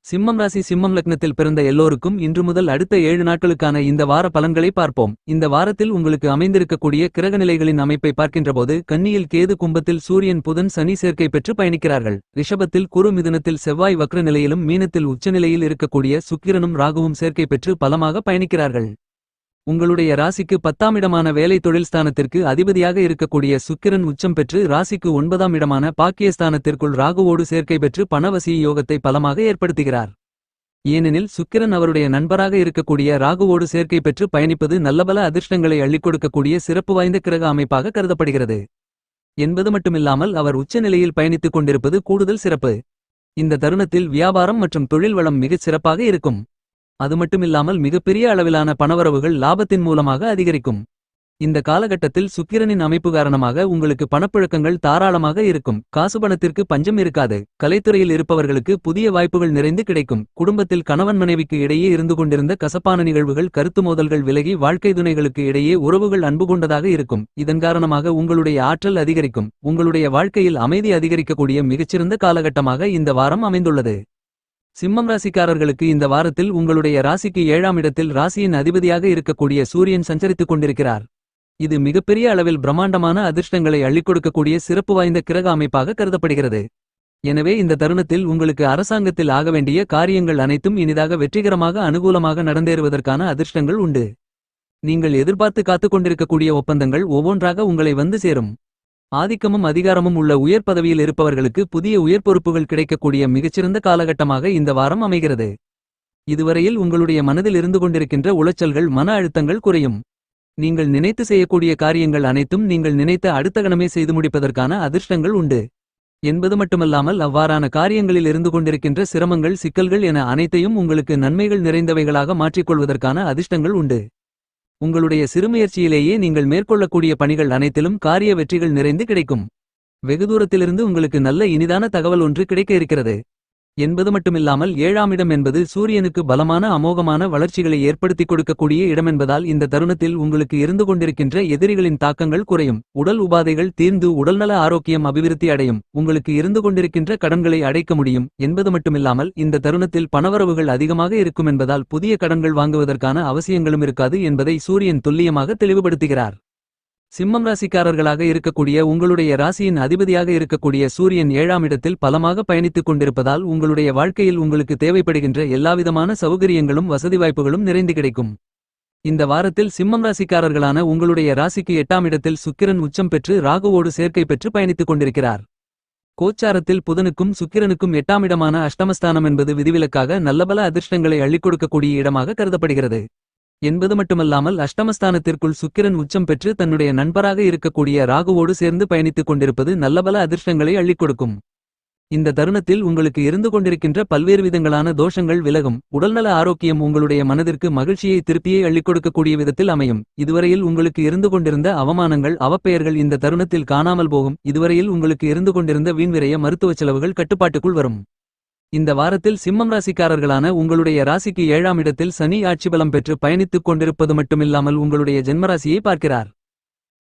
சிம்மம் ராசி சிம்மம் லக்னத்தில் பிறந்த எல்லோருக்கும் இன்று முதல் அடுத்த 7 நாட்களுக்கான இந்த வார பலன்களை பார்ப்போம். இந்த வாரத்தில் உங்களுக்கு அமைந்திருக்கக்கூடிய கிரகநிலைகளின் அமைப்பை பார்க்கின்றபோது கன்னியில் கேது, கும்பத்தில் சூரியன், புதன், சனி சேர்க்கை பெற்று பயணிக்கிறார்கள். ரிஷபத்தில் குரு, மிதுனத்தில் செவ்வாய் வக்ர நிலையிலும் மீனத்தில் உச்சநிலையில் இருக்கக்கூடிய சுக்கிரனும் ராகுவும் சேர்க்கை பெற்று பலமாக பயணிக்கிறார்கள். உங்களுடைய ராசிக்கு 10ஆம் இடமான வேலை தொழில் ஸ்தானத்திற்கு அதிபதியாக இருக்கக்கூடிய சுக்கிரன் உச்சம் பெற்று ராசிக்கு 9ஆம் இடமான பாக்கியஸ்தானத்திற்குள் ராகுவோடு சேர்க்கை பெற்று பணவசிய யோகத்தை பலமாக ஏற்படுத்துகிறார். ஏனெனில் சுக்கிரன் அவருடைய நண்பராக இருக்கக்கூடிய ராகுவோடு சேர்க்கை பெற்று பயணிப்பது நல்லபல அதிர்ஷ்டங்களை அள்ளிக் கொடுக்கக்கூடிய சிறப்பு வாய்ந்த கிரக அமைப்பாக கருதப்படுகிறது. என்பது மட்டுமில்லாமல் அவர் உச்ச நிலையில் பயணித்துக் கொண்டிருப்பது கூடுதல் சிறப்பு. இந்த தருணத்தில் வியாபாரம் மற்றும் தொழில் வளம் மிகச் சிறப்பாக இருக்கும். அது மட்டுமில்லாமல் மிகப்பெரிய அளவிலான பணவரவுகள் லாபத்தின் மூலமாக அதிகரிக்கும். இந்த காலகட்டத்தில் சுக்கிரனின் அமைப்பு காரணமாக உங்களுக்கு பணப்புழக்கங்கள் தாராளமாக இருக்கும். காசு பணத்திற்கு பஞ்சம் இருக்காது. கலைத்துறையில் இருப்பவர்களுக்கு புதிய வாய்ப்புகள் நிறைந்து கிடைக்கும். குடும்பத்தில் கணவன் மனைவிக்கு இடையே இருந்து கொண்டிருந்த கசப்பான நிகழ்வுகள், கருத்து மோதல்கள் விலகி வாழ்க்கை துணைகளுக்கு இடையே உறவுகள் அன்பு கொண்டதாக இருக்கும். இதன் காரணமாக உங்களுடைய ஆற்றல் அதிகரிக்கும். உங்களுடைய வாழ்க்கையில் அமைதி அதிகரிக்கக்கூடிய மிகச்சிறந்த காலகட்டமாக இந்த வாரம் அமைந்துள்ளது. சிம்மம் ராசிக்காரர்களுக்கு இந்த வாரத்தில் உங்களுடைய ராசிக்கு 7ஆம் இடத்தில் ராசியின் அதிபதியாக இருக்கக்கூடிய சூரியன் சஞ்சரித்துக் கொண்டிருக்கிறார். இது மிகப்பெரிய அளவில் பிரம்மாண்டமான அதிர்ஷ்டங்களை அள்ளிக் கொடுக்கக்கூடிய சிறப்பு வாய்ந்த கிரக அமைப்பாக கருதப்படுகிறது. எனவே இந்த தருணத்தில் உங்களுக்கு அரசாங்கத்தில் ஆக வேண்டிய காரியங்கள் அனைத்தும் இனிதாக வெற்றிகரமாக அனுகூலமாக நடந்தேறுவதற்கான அதிர்ஷ்டங்கள் உண்டு. நீங்கள் எதிர்பார்த்து காத்துக் கொண்டிருக்கக்கூடிய ஒப்பந்தங்கள் ஒவ்வொன்றாக உங்களை வந்து சேரும். ஆதிக்கமும் அதிகாரமும் உள்ள உயர் பதவியில் இருப்பவர்களுக்கு புதிய உயர் பொறுப்புகள் கிடைக்கக்கூடிய மிகச்சிறந்த காலகட்டமாக இந்த வாரம் அமைகிறது. இதுவரையில் உங்களுடைய மனதில் இருந்து கொண்டிருக்கின்ற உளைச்சல்கள், மன அழுத்தங்கள் குறையும். நீங்கள் நினைத்து செய்யக்கூடிய காரியங்கள் அனைத்தும் நீங்கள் நினைத்த அடுத்த கணமே செய்து முடிப்பதற்கான அதிர்ஷ்டங்கள் உண்டு. என்பது மட்டுமல்லாமல் அவ்வாறான காரியங்களில் இருந்து கொண்டிருக்கின்ற சிரமங்கள், சிக்கல்கள் என அனைத்தையும் உங்களுக்கு நன்மைகள் நிறைந்தவைகளாக மாற்றிக்கொள்வதற்கான அதிர்ஷ்டங்கள் உண்டு. உங்களுடைய சிறுமுயற்சியிலேயே நீங்கள் மேற்கொள்ளக்கூடிய பணிகள் அனைத்திலும் காரிய வெற்றிகள் நிறைந்து கிடைக்கும். வெகு தூரத்திலிருந்து உங்களுக்கு நல்ல இனிதான தகவல் ஒன்று கிடைக்க இருக்கிறது. என்பது மட்டுமில்லாமல் 7ஆம் இடம் என்பது சூரியனுக்கு பலமான அமோகமான வளர்ச்சிகளை ஏற்படுத்திக் கொடுக்கக்கூடிய இடமென்பதால் இந்த தருணத்தில் உங்களுக்கு இருந்து கொண்டிருக்கின்ற எதிரிகளின் தாக்கங்கள் குறையும். உடல் உபாதைகள் தீர்ந்து உடல்நல ஆரோக்கியம் அபிவிருத்தி அடையும். உங்களுக்கு இருந்து கொண்டிருக்கின்ற கடன்களை அடைக்க முடியும். என்பது மட்டுமில்லாமல் இந்த தருணத்தில் பணவரவுகள் அதிகமாக இருக்கும் என்பதால் புதிய கடன்கள் வாங்குவதற்கான அவசியங்களும் இருக்காது என்பதை சூரியன் துல்லியமாக தெளிவுபடுத்துகிறார். சிம்மம் ராசிக்காரர்களாக இருக்கக்கூடிய உங்களுடைய ராசியின் அதிபதியாக இருக்கக்கூடிய சூரியன் 7ஆம் இடத்தில் பலமாக பயணித்துக் கொண்டிருப்பதால் உங்களுடைய வாழ்க்கையில் உங்களுக்கு தேவைப்படுகின்ற எல்லாவிதமான சௌகரியங்களும் வசதி வாய்ப்புகளும் நிறைந்து கிடைக்கும். இந்த வாரத்தில் சிம்மம் ராசிக்காரர்களான உங்களுடைய ராசிக்கு 8ஆம் இடத்தில் சுக்கிரன் உச்சம் பெற்று ராகுவோடு சேர்க்கை பெற்று பயணித்துக் கொண்டிருக்கிறார். கோச்சாரத்தில் புதனுக்கும் சுக்கிரனுக்கும் 8ஆம் இடமான அஷ்டமஸ்தானம் என்பது விதிவிலக்காக நல்லபல அதிர்ஷ்டங்களை அள்ளிக் கொடுக்கக்கூடிய இடமாக கருதப்படுகிறது. என்பது மட்டுமல்லாமல் அஷ்டமஸ்தானத்திற்குள் சுக்கிரன் உச்சம் பெற்று தன்னுடைய நண்பராக இருக்கக்கூடிய ராகுவோடு சேர்ந்து பயணித்துக் கொண்டிருப்பது நல்லபல அதிர்ஷ்டங்களை அள்ளிக் கொடுக்கும். இந்த தருணத்தில் உங்களுக்கு இருந்து கொண்டிருக்கின்ற பல்வேறு விதங்களான தோஷங்கள் விலகும். உடல்நல ஆரோக்கியம் உங்களுடைய மனதிற்கு மகிழ்ச்சியை, திருப்தியை அள்ளிக் கொடுக்கக்கூடிய விதத்தில் அமையும். இதுவரையில் உங்களுக்கு இருந்து கொண்டிருந்த அவமானங்கள், அவப்பெயர்கள் இந்த தருணத்தில் காணாமல் போகும். இதுவரையில் உங்களுக்கு இருந்து கொண்டிருந்த வீண்விரைய மருத்துவ செலவுகள் கட்டுப்பாட்டுக்குள் வரும். இந்த வாரத்தில் சிம்மம் ராசிக்காரர்களான உங்களுடைய ராசிக்கு 7ஆம் இடத்தில் சனி ஆட்சி பலம் பெற்று பயணித்துக் கொண்டிருப்பது மட்டுமில்லாமல் உங்களுடைய ஜென்மராசியை பார்க்கிறார்.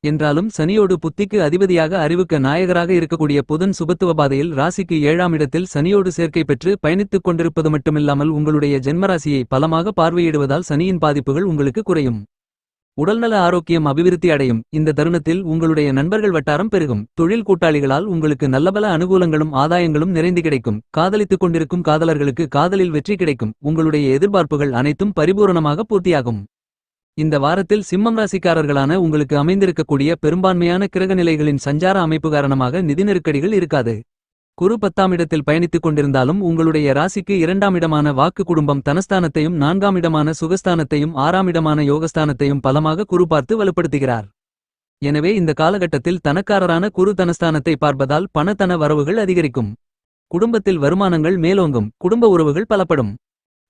என்றாலும் சனியோடு புத்திக்கு அதிபதியாக அறிவுக்கு நாயகராக இருக்கக்கூடிய புதன் சுபத்துவ பாதையில் ராசிக்கு 7ஆம் இடத்தில் சனியோடு சேர்க்கை பெற்று பயணித்துக் கொண்டிருப்பது மட்டுமில்லாமல் உங்களுடைய ஜென்மராசியை பலமாக பார்வையிடுவதால் சனியின் பாதிப்புகள் உங்களுக்கு குறையும். உடல்நல ஆரோக்கியம் அபிவிருத்தி அடையும். இந்த தருணத்தில் உங்களுடைய நண்பர்கள் வட்டாரம் பெருகும். தொழில் கூட்டாளிகளால் உங்களுக்கு நல்லபல அனுகூலங்களும் ஆதாயங்களும் நிறைந்து கிடைக்கும். காதலித்துக் கொண்டிருக்கும் காதலர்களுக்கு காதலில் வெற்றி கிடைக்கும். உங்களுடைய எதிர்பார்ப்புகள் அனைத்தும் பரிபூரணமாக பூர்த்தியாகும். இந்த வாரத்தில் சிம்மம் ராசிக்காரர்களான உங்களுக்கு அமைந்திருக்கக்கூடிய பெரும்பான்மையான கிரகநிலைகளின் சஞ்சார அமைப்பு காரணமாக நிதி நெருக்கடிகள் இருக்காது. குரு 10ஆம் இடத்தில் பயணித்துக் கொண்டிருந்தாலும் உங்களுடைய ராசிக்கு 2ஆம் இடமான வாக்கு, குடும்பம், தனஸ்தானத்தையும் 4ஆம் இடமான சுகஸ்தானத்தையும் 6ஆம் இடமான யோகஸ்தானத்தையும் பலமாக குரு பார்த்து வலுப்படுத்துகிறார். எனவே இந்த காலகட்டத்தில் தனக்காரரான குரு தனஸ்தானத்தை பார்ப்பதால் பணத்தன வரவுகள் அதிகரிக்கும். குடும்பத்தில் வருமானங்கள் மேலோங்கும். குடும்ப உறவுகள் பலப்படும்.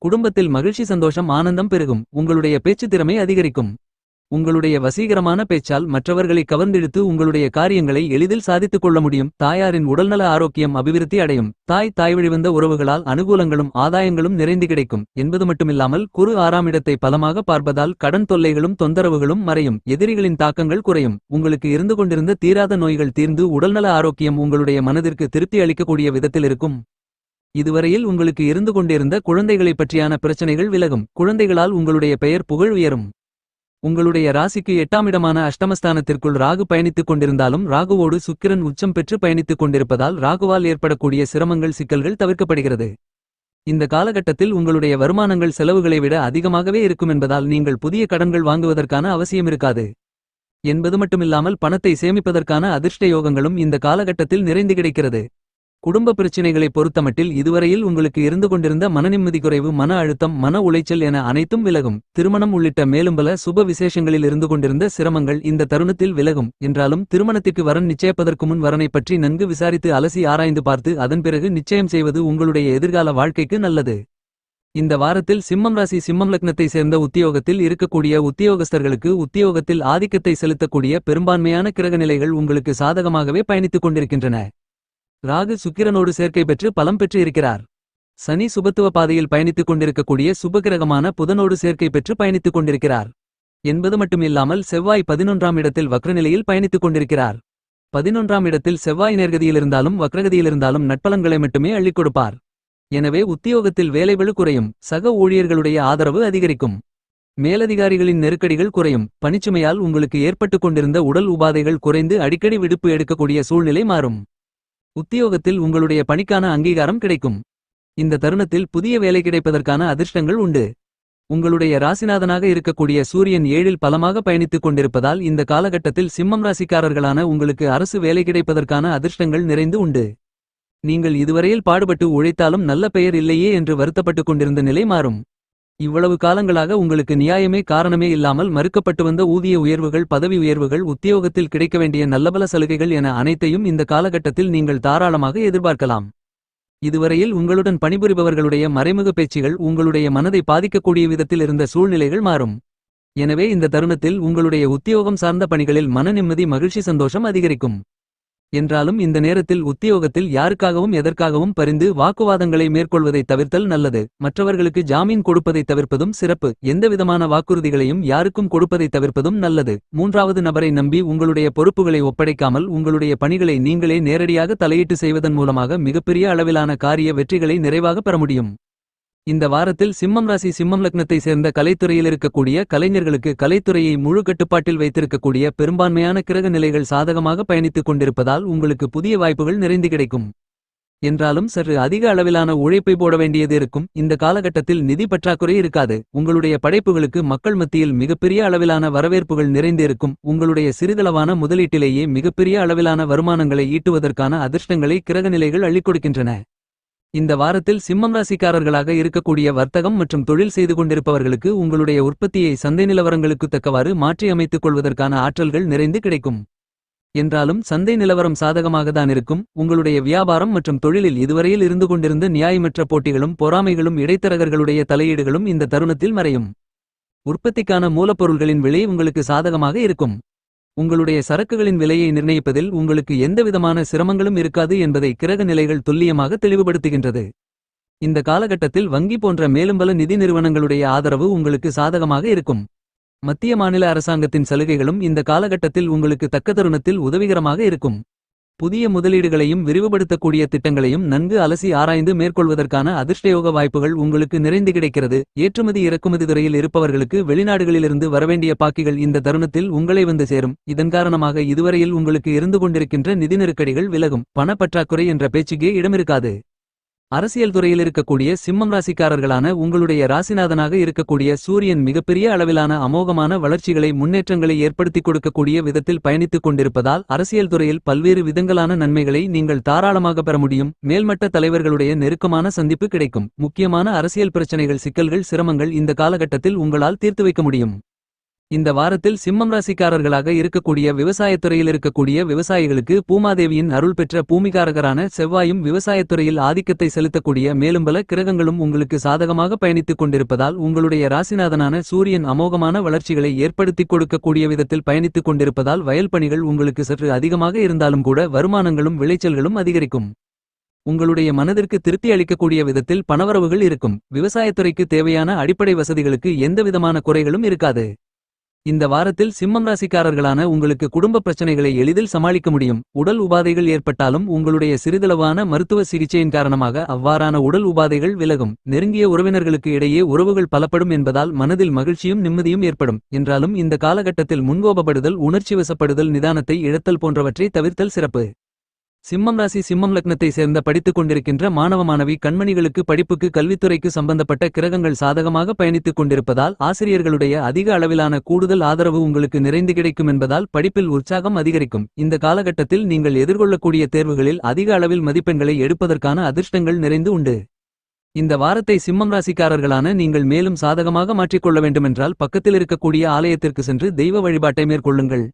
குடும்பத்தில் மகிழ்ச்சி, சந்தோஷம், ஆனந்தம் பெருகும். உங்களுடைய பேச்சு திறமை அதிகரிக்கும். உங்களுடைய வசீகரமான பேச்சால் மற்றவர்களை கவர்ந்தெடுத்து உங்களுடைய காரியங்களை எளிதில் சாதித்துக் கொள்ள முடியும். தாயாரின் உடல்நல ஆரோக்கியம் அபிவிருத்தி அடையும். தாய் வழிவந்த உறவுகளால் அனுகூலங்களும் ஆதாயங்களும் நிறைந்து கிடைக்கும். என்பது மட்டுமில்லாமல் குரு 6ஆம் இடத்தை பலமாக பார்ப்பதால் கடன் தொல்லைகளும் தொந்தரவுகளும் மறையும். எதிரிகளின் தாக்கங்கள் குறையும். உங்களுக்கு இருந்து கொண்டிருந்த தீராத நோய்கள் தீர்ந்து உடல்நல ஆரோக்கியம் உங்களுடைய மனதிற்கு திருப்தி அளிக்கக்கூடிய விதத்தில் இருக்கும். இதுவரையில் உங்களுக்கு இருந்து கொண்டிருந்த குழந்தைகளைப் பற்றியான பிரச்சனைகள் விலகும். குழந்தைகளால் உங்களுடைய பெயர் புகழ் உயரும். உங்களுடைய ராசிக்கு 8ஆம் இடமான அஷ்டமஸ்தானத்திற்குள் ராகு பயணித்துக் கொண்டிருந்தாலும் ராகுவோடு சுக்கிரன் உச்சம் பெற்று பயணித்துக் கொண்டிருப்பதால் ராகுவால் ஏற்படக்கூடிய சிரமங்கள் சிக்கல்கள் தவிர்க்கப்படுகிறது. இந்த காலகட்டத்தில் உங்களுடைய வருமானங்கள் செலவுகளை விட அதிகமாகவே இருக்கும் என்பதால் நீங்கள் புதிய கடன்கள் வாங்குவதற்கான அவசியம் இருக்காது என்பது மட்டுமில்லாமல் பணத்தை சேமிப்பதற்கான அதிர்ஷ்ட யோகங்களும் இந்த காலகட்டத்தில் நிறைந்து கிடைக்கிறது. குடும்ப பிரச்சினைகளைப் பொறுத்தமட்டில் இதுவரையில் உங்களுக்கு இருந்து கொண்டிருந்த மனநிம்மதி குறைவு, மன அழுத்தம், மன உளைச்சல் என அனைத்தும் விலகும். திருமணம் உள்ளிட்ட மேலும் பல சுப விசேஷங்களில் இருந்து கொண்டிருந்த சிரமங்கள் இந்த தருணத்தில் விலகும். என்றாலும் திருமணத்திற்கு வரன் நிச்சயிப்பதற்கு முன் வரனை பற்றி நன்கு விசாரித்து அலசி ஆராய்ந்து பார்த்து அதன் பிறகு நிச்சயம் செய்வது உங்களுடைய எதிர்கால வாழ்க்கைக்கு நல்லது. இந்த வாரத்தில் சிம்மம் ராசி சிம்மம் லக்னத்தை சேர்ந்த உத்தியோகத்தில் இருக்கக்கூடிய உத்தியோகஸ்தர்களுக்கு உத்தியோகத்தில் ஆதிக்கத்தை செலுத்தக்கூடிய பெரும்பான்மையான கிரகநிலைகள் உங்களுக்கு சாதகமாகவே பயணித்துக் கொண்டிருக்கின்றன. ராகு சுக்கிரனோடு சேர்க்கை பெற்று பலம் பெற்று இருக்கிறார். சனி சுபத்துவ பாதையில் பயணித்துக் கொண்டிருக்கக்கூடிய சுபகிரகமான புதனோடு சேர்க்கை பெற்று பயணித்துக் கொண்டிருக்கிறார் என்பது மட்டுமில்லாமல் செவ்வாய் 11ஆம் இடத்தில் வக்ரநிலையில் பயணித்துக் கொண்டிருக்கிறார். 11ஆம் இடத்தில் செவ்வாய் நேர்கதியிலிருந்தாலும் வக்ரகதியிலிருந்தாலும் நட்பலன்களை மட்டுமே அள்ளிக் கொடுப்பார். எனவே உத்தியோகத்தில் வேலைபளு குறையும். சக ஊழியர்களுடைய ஆதரவு அதிகரிக்கும். மேலதிகாரிகளின் நெருக்கடிகள் குறையும். பணிச்சுமையால் உங்களுக்கு ஏற்பட்டுக் கொண்டிருந்த உடல் உபாதைகள் குறைந்து அடிக்கடி விடுப்பு எடுக்கக்கூடிய சூழ்நிலை மாறும். உத்தியோகத்தில் உங்களுடைய பணிக்கான அங்கீகாரம் கிடைக்கும். இந்த தருணத்தில் புதிய வேலை கிடைப்பதற்கான அதிர்ஷ்டங்கள் உண்டு. உங்களுடைய ராசிநாதனாக இருக்கக்கூடிய சூரியன் 7இல் பலமாக பயணித்துக் கொண்டிருப்பதால் இந்த காலகட்டத்தில் சிம்மம் ராசிக்காரர்களான உங்களுக்கு அரசு வேலை கிடைப்பதற்கான அதிர்ஷ்டங்கள் நிறைந்து உண்டு. நீங்கள் இதுவரையில் பாடுபட்டு உழைத்தாலும் நல்ல பெயர் இல்லையே என்று வருத்தப்பட்டுக் கொண்டிருந்த நிலை மாறும். இவ்வளவு காலங்களாக உங்களுக்கு நியாயமே காரணமே இல்லாமல் மறுக்கப்பட்டு வந்த ஊதிய உயர்வுகள், பதவி உயர்வுகள், உத்தியோகத்தில் கிடைக்க வேண்டிய நல்லபல சலுகைகள் என அனைத்தையும் இந்த காலகட்டத்தில் நீங்கள் தாராளமாக எதிர்பார்க்கலாம். இதுவரையில் உங்களுடன் பணிபுரிபவர்களுடைய மறைமுக பேச்சுகள் உங்களுடைய மனதை பாதிக்கக்கூடிய விதத்தில் இருந்த சூழ்நிலைகள் மாறும். எனவே இந்த தருணத்தில் உங்களுடைய உத்தியோகம் சார்ந்த பணிகளில் மன நிம்மதி, மகிழ்ச்சி, சந்தோஷம் அதிகரிக்கும். என்றாலும் இந்த நேரத்தில் உத்தியோகத்தில் யாருக்காகவும் எதற்காகவும் பரிந்து வாக்குவாதங்களை மேற்கொள்வதைத் தவிர்த்தல் நல்லது. மற்றவர்களுக்கு ஜாமீன் கொடுப்பதைத் தவிர்ப்பதும் சிறப்பு. எந்தவிதமான வாக்குறுதிகளையும் யாருக்கும் கொடுப்பதைத் தவிர்ப்பதும் நல்லது. மூன்றாவது நபரை நம்பி உங்களுடைய பொறுப்புகளை ஒப்படைக்காமல் உங்களுடைய பணிகளை நீங்களே நேரடியாக தலையிட்டு செய்வதன் மூலமாக மிகப்பெரிய அளவிலான காரிய வெற்றிகளை நிறைவாக பெற முடியும். இந்த வாரத்தில் சிம்மம் ராசி சிம்மம் லக்னத்தை சேர்ந்த கலைத்துறையில் இருக்கக்கூடிய கலைஞர்களுக்கு கலைத்துறையை முழு கட்டுப்பாட்டில் வைத்திருக்கக்கூடிய பெரும்பான்மையான கிரக நிலைகள் சாதகமாக பயணித்துக் கொண்டிருப்பதால் உங்களுக்கு புதிய வாய்ப்புகள் நிறைந்து கிடைக்கும். என்றாலும் சற்று அதிக அளவிலான உழைப்பை போட வேண்டியது இருக்கும். இந்த காலகட்டத்தில் நிதி பற்றாக்குறை இருக்காது. உங்களுடைய படைப்புகளுக்கு மக்கள் மத்தியில் மிகப்பெரிய அளவிலான வரவேற்புகள் நிறைந்து இருக்கும். உங்களுடைய சிறிதளவான முதலீட்டிலேயே மிகப்பெரிய அளவிலான வருமானங்களை ஈட்டுவதற்கான அதிர்ஷ்டங்களை கிரகநிலைகள் அள்ளிக் கொடுக்கின்றன. இந்த வாரத்தில் சிம்மம் ராசிக்காரர்களாக இருக்கக்கூடிய வர்த்தகம் மற்றும் தொழில் செய்து கொண்டிருப்பவர்களுக்கு உங்களுடைய உற்பத்தியை சந்தை நிலவரங்களுக்கு தக்கவாறு மாற்றி அமைத்துக் கொள்வதற்கான ஆற்றல்கள் நிறைந்து கிடைக்கும். என்றாலும் சந்தை நிலவரம் சாதகமாகத்தான் இருக்கும். உங்களுடைய வியாபாரம் மற்றும் தொழிலில் இதுவரையில் இருந்து கொண்டிருந்த நியாயமற்ற போட்டிகளும் பொறாமைகளும் இடைத்தரகர்களுடைய தலையீடுகளும் இந்த தருணத்தில் மறையும். உற்பத்திக்கான மூலப்பொருள்களின் விலை உங்களுக்கு சாதகமாக இருக்கும். உங்களுடைய சரக்குகளின் விலையை நிர்ணயிப்பதில் உங்களுக்கு எந்தவிதமான சிரமங்களும் இருக்காது என்பதை கிரக நிலைகள் துல்லியமாக தெளிவுபடுத்துகின்றது. இந்த காலகட்டத்தில் வங்கி போன்ற மேலும் பல நிதி நிறுவனங்களுடைய ஆதரவு உங்களுக்கு சாதகமாக இருக்கும். மத்திய மாநில அரசாங்கத்தின் சலுகைகளும் இந்த காலகட்டத்தில் உங்களுக்கு தக்க தருணத்தில் உதவிகரமாக இருக்கும். புதிய முதலீடுகளையும் விரிவுபடுத்தக்கூடிய திட்டங்களையும் நன்கு அலசி ஆராய்ந்து மேற்கொள்வதற்கான அதிர்ஷ்டயோக வாய்ப்புகள் உங்களுக்கு நிறைந்து கிடைக்கிறது. ஏற்றுமதி இறக்குமதி துறையில் இருப்பவர்களுக்கு வெளிநாடுகளிலிருந்து வரவேண்டிய பாக்கிகள் இந்த தருணத்தில் உங்களை வந்து சேரும். இதன் காரணமாக இதுவரையில் உங்களுக்கு இருந்து கொண்டிருக்கின்ற நிதி நெருக்கடிகள் விலகும். பண பற்றாக்குறை என்ற பேச்சுக்கே இடமிருக்காது. அரசியல் துறையில் இருக்கக்கூடிய சிம்மம் ராசிக்காரர்களான உங்களுடைய ராசிநாதனாக இருக்கக்கூடிய சூரியன் மிகப்பெரிய அளவிலான அமோகமான வளர்ச்சிகளை, முன்னேற்றங்களை ஏற்படுத்திக் கொடுக்கக்கூடிய விதத்தில் பயணித்துக் கொண்டிருப்பதால் அரசியல் துறையில் பல்வேறு விதங்களான நன்மைகளை நீங்கள் தாராளமாக பெற முடியும். மேல்மட்ட தலைவர்களுடைய நெருக்கமான சந்திப்பு கிடைக்கும். முக்கியமான அரசியல் பிரச்சனைகள், சிக்கல்கள், சிரமங்கள் இந்த காலகட்டத்தில் உங்களால் தீர்த்து வைக்க முடியும். இந்த வாரத்தில் சிம்மம் ராசிக்காரர்களாக இருக்கக்கூடிய விவசாயத்துறையில் இருக்கக்கூடிய விவசாயிகளுக்கு பூமாதேவியின் அருள் பெற்ற பூமிகாரகரான செவ்வாயும் விவசாயத்துறையில் ஆதிக்கத்தை செலுத்தக்கூடிய மேலும் பல கிரகங்களும் உங்களுக்கு சாதகமாக பயணித்துக் கொண்டிருப்பதால் உங்களுடைய ராசிநாதனான சூரியன் அமோகமான வளர்ச்சிகளை ஏற்படுத்திக் கொடுக்கக்கூடிய விதத்தில் பயணித்துக் கொண்டிருப்பதால் வயல் பணிகள் உங்களுக்கு சற்று அதிகமாக இருந்தாலும் கூட வருமானங்களும் விளைச்சல்களும் அதிகரிக்கும். உங்களுடைய மனதிற்கு திருப்தி அளிக்கக்கூடிய விதத்தில் பணவரவுகள் இருக்கும். விவசாயத்துறைக்கு தேவையான அடிப்படை வசதிகளுக்கு எந்தவிதமான குறைகளும் இருக்காது. இந்த வாரத்தில் சிம்மம் ராசிக்காரர்களான உங்களுக்கு குடும்ப பிரச்சனைகளை எளிதில் சமாளிக்க முடியும். உடல் உபாதைகள் ஏற்பட்டாலும் உங்களுடைய சிறிதளவான மருத்துவ சிகிச்சையின் காரணமாக அவ்வாறான உடல் உபாதைகள் விலகும். நெருங்கிய உறவினர்களுக்கு இடையே உறவுகள் பலப்படும் என்பதால் மனதில் மகிழ்ச்சியும் நிம்மதியும் ஏற்படும். என்றாலும் இந்த காலகட்டத்தில் முன்கோபப்படுதல், உணர்ச்சி வசப்படுதல், நிதானத்தை இழத்தல் போன்றவற்றை தவிர்த்தல் சிறப்பு. சிம்மம் ராசி சிம்மம் லக்னத்தை சேர்ந்த படித்துக் கொண்டிருக்கின்ற மாணவ மாணவி கண்மணிகளுக்கு படிப்புக்கு கல்வித்துறைக்கு சம்பந்தப்பட்ட கிரகங்கள் சாதகமாக பயணித்துக் கொண்டிருப்பதால் ஆசிரியர்களுடைய அதிக அளவிலான கூடுதல் ஆதரவு உங்களுக்கு நிறைந்து கிடைக்கும் என்பதால் படிப்பில் உற்சாகம் அதிகரிக்கும். இந்த காலகட்டத்தில் நீங்கள் எதிர்கொள்ளக்கூடிய தேர்வுகளில் அதிக அளவில் மதிப்பெண்களை எடுப்பதற்கான அதிர்ஷ்டங்கள் நிறைந்து உண்டு. இந்த வாரத்தை சிம்மம் ராசிக்காரர்களான நீங்கள் மேலும் சாதகமாக மாற்றிக்கொள்ள வேண்டுமென்றால் பக்கத்தில் இருக்கக்கூடிய ஆலயத்திற்கு சென்று தெய்வ வழிபாட்டை மேற்கொள்ளுங்கள்.